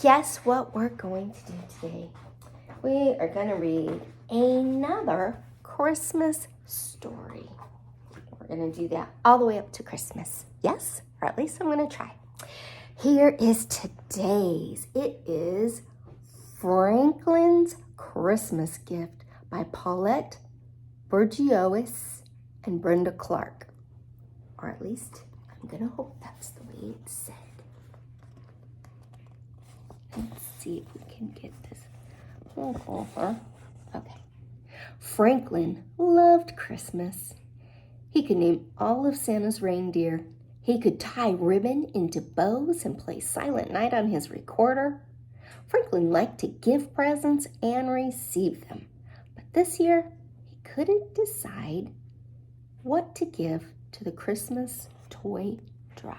Guess what we're going to do today? We are going to read another Christmas story. We're going to do that all the way up to Christmas. Yes? Or at least I'm going to try. Here is today's. It is Franklin's Christmas Gift by Paulette Burgiois and Brenda Clark. Or at least I'm going to hope that's the way it's said. Let's see if we can get this over. Okay. Franklin loved Christmas. He could name all of Santa's reindeer. He could tie ribbon into bows and play Silent Night on his recorder. Franklin liked to give presents and receive them. But this year, he couldn't decide what to give to the Christmas toy drive.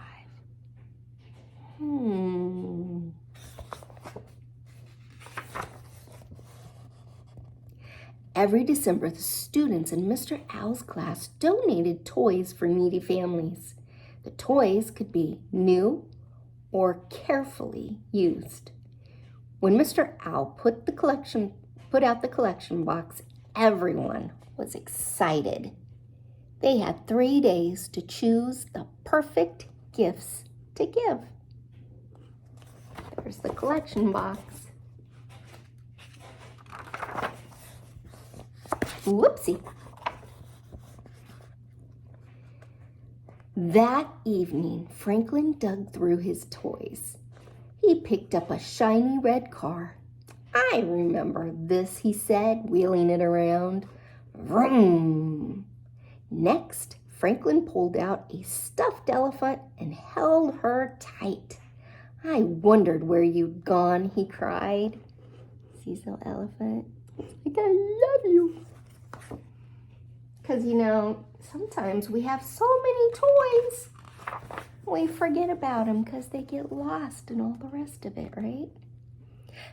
Every December, the students in Mr. Owl's class donated toys for needy families. The toys could be new or carefully used. When Mr. Owl put out the collection box, everyone was excited. They had 3 days to choose the perfect gifts to give. There's the collection box. Whoopsie. That evening, Franklin dug through his toys. He picked up a shiny red car. "I remember this," he said, wheeling it around. Vroom! Next, Franklin pulled out a stuffed elephant and held her tight. "I wondered where you'd gone," he cried. See the elephant? It's like, "I love you." Because, sometimes we have so many toys, we forget about them because they get lost and all the rest of it, right?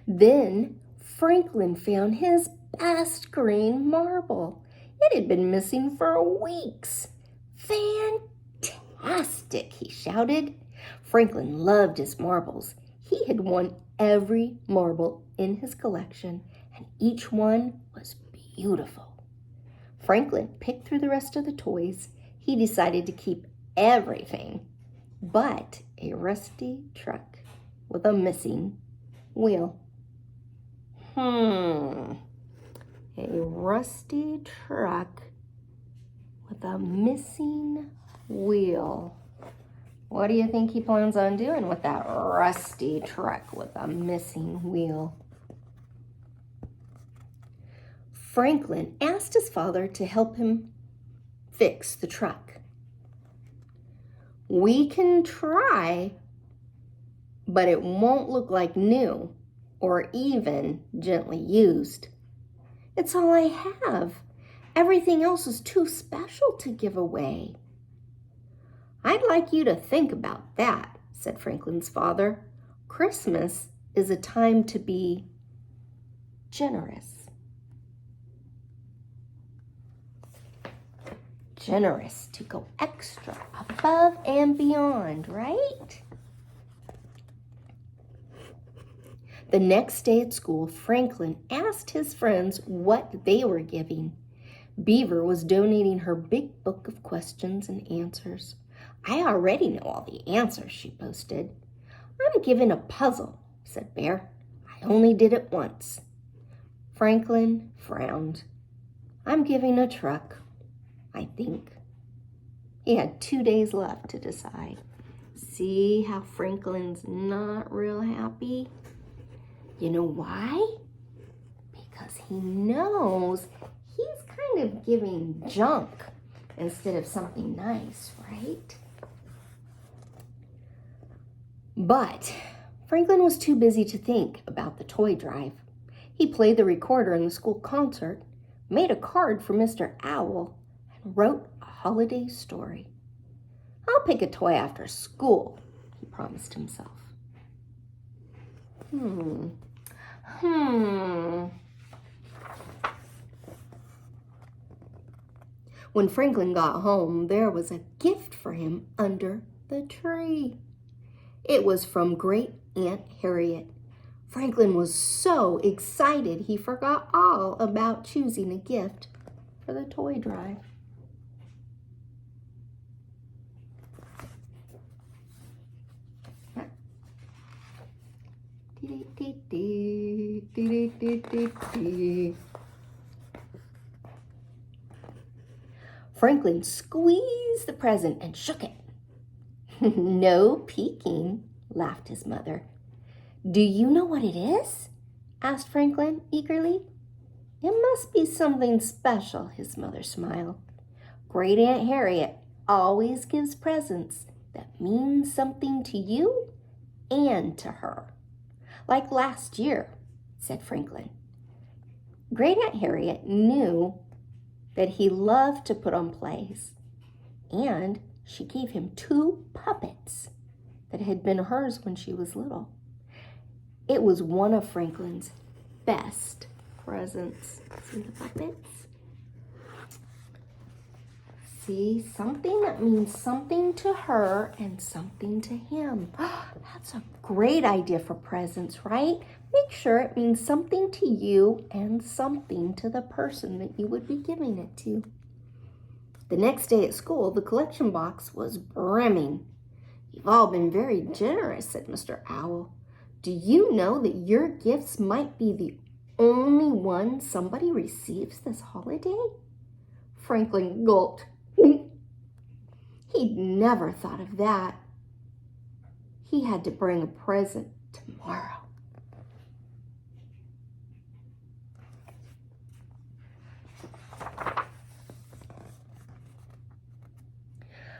Then Franklin found his best green marble. It had been missing for weeks. "Fantastic!" he shouted. Franklin loved his marbles. He had won every marble in his collection, and each one was beautiful. Franklin picked through the rest of the toys. He decided to keep everything but a rusty truck with a missing wheel. A rusty truck with a missing wheel. What do you think he plans on doing with that rusty truck with a missing wheel? Franklin asked his father to help him fix the truck. "We can try, but it won't look like new or even gently used. It's all I have. Everything else is too special to give away." "I'd like you to think about that," said Franklin's father. "Christmas is a time to be generous." Generous, to go extra, above and beyond, right? The next day at school, Franklin asked his friends what they were giving. Beaver was donating her big book of questions and answers. "I already know all the answers," she boasted. "I'm giving a puzzle," said Bear. "I only did it once." Franklin frowned. "I'm giving a truck, I think." He had 2 days left to decide. See how Franklin's not real happy? You know why? Because he knows he's kind of giving junk instead of something nice, right? But Franklin was too busy to think about the toy drive. He played the recorder in the school concert, made a card for Mr. Owl, and wrote a holiday story. "I'll pick a toy after school," he promised himself. When Franklin got home, there was a gift for him under the tree. It was from Great Aunt Harriet, Franklin was so excited he forgot all about choosing a gift for the toy drive. Franklin squeezed the present and shook it. No peeking, laughed his mother. Do you know what it is? Asked Franklin eagerly. It must be something special, his mother smiled. Great Aunt Harriet always gives presents that mean something to you and to her. Like last year, said Franklin. Great Aunt Harriet knew that he loved to put on plays, and she gave him 2 puppets that had been hers when she was little. It was one of Franklin's best presents. See the puppets? See, something that means something to her and something to him. That's a great idea for presents, right? Make sure it means something to you and something to the person that you would be giving it to. The next day at school, the collection box was brimming. You've all been very generous, said Mr. Owl. Do you know that your gifts might be the only one somebody receives this holiday? Franklin gulped. He'd never thought of that. He had to bring a present tomorrow.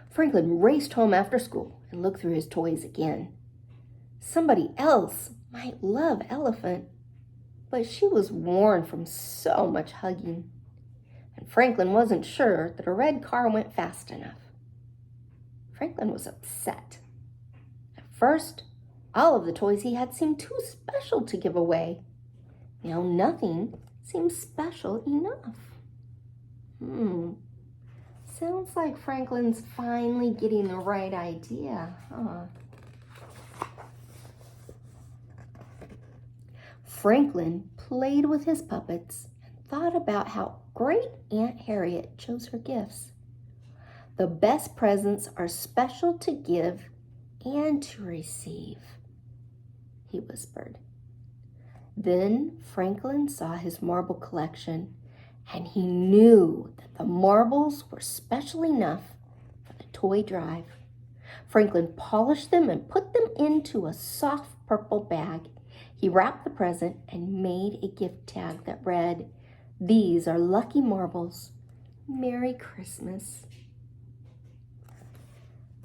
Franklin raced home after school and looked through his toys again. Somebody else might love Elephant, but she was worn from so much hugging, and Franklin wasn't sure that a red car went fast enough. Franklin was upset. At first, all of the toys he had seemed too special to give away. Now nothing seemed special enough. Sounds like Franklin's finally getting the right idea, huh? Franklin played with his puppets and thought about how Great Aunt Harriet chose her gifts. The best presents are special to give and to receive, he whispered. Then Franklin saw his marble collection, and he knew that the marbles were special enough for the toy drive. Franklin polished them and put them into a soft purple bag. He wrapped the present and made a gift tag that read, "These are lucky marbles. Merry Christmas."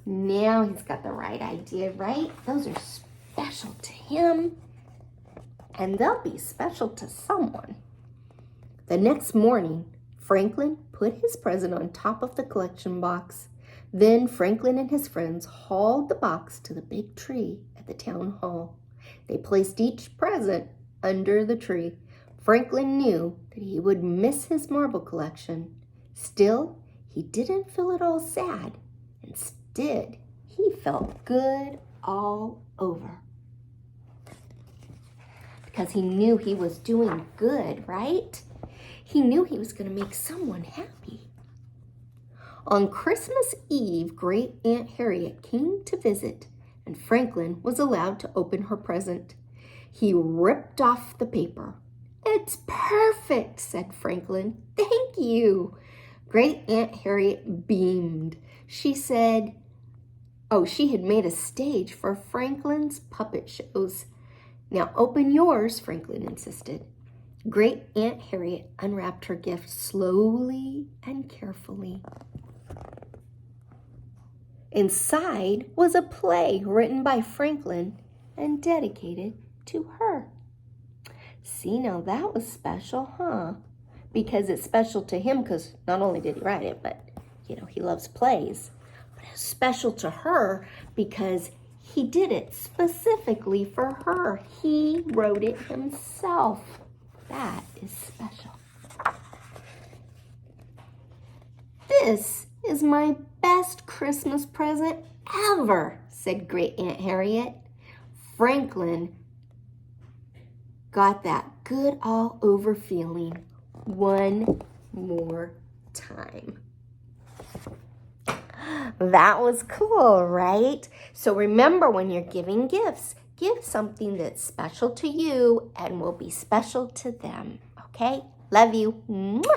Now he's got the right idea, right? Those are special to him, and they'll be special to someone. The next morning, Franklin put his present on top of the collection box. Then Franklin and his friends hauled the box to the big tree at the town hall. They placed each present under the tree. Franklin knew that he would miss his marble collection. Still, he didn't feel at all sad. Instead, he felt good all over. Because he knew he was doing good, right? He knew he was going to make someone happy. On Christmas Eve, Great Aunt Harriet came to visit, and Franklin was allowed to open her present. He ripped off the paper. "It's perfect," said Franklin. "Thank you." Great Aunt Harriet beamed. She said, she had made a stage for Franklin's puppet shows. "Now open yours," Franklin insisted. Great Aunt Harriet unwrapped her gift slowly and carefully. Inside was a play written by Franklin and dedicated to her. See, now that was special, huh? Because it's special to him because not only did he write it, but, he loves plays. But it's special to her because he did it specifically for her. He wrote it himself. That is special. "This is my best Christmas present ever," said Great Aunt Harriet. Franklin got that good all over feeling one more time. That was cool, right? So remember, when you're giving gifts, give something that's special to you and will be special to them. Okay? Love you. Mwah.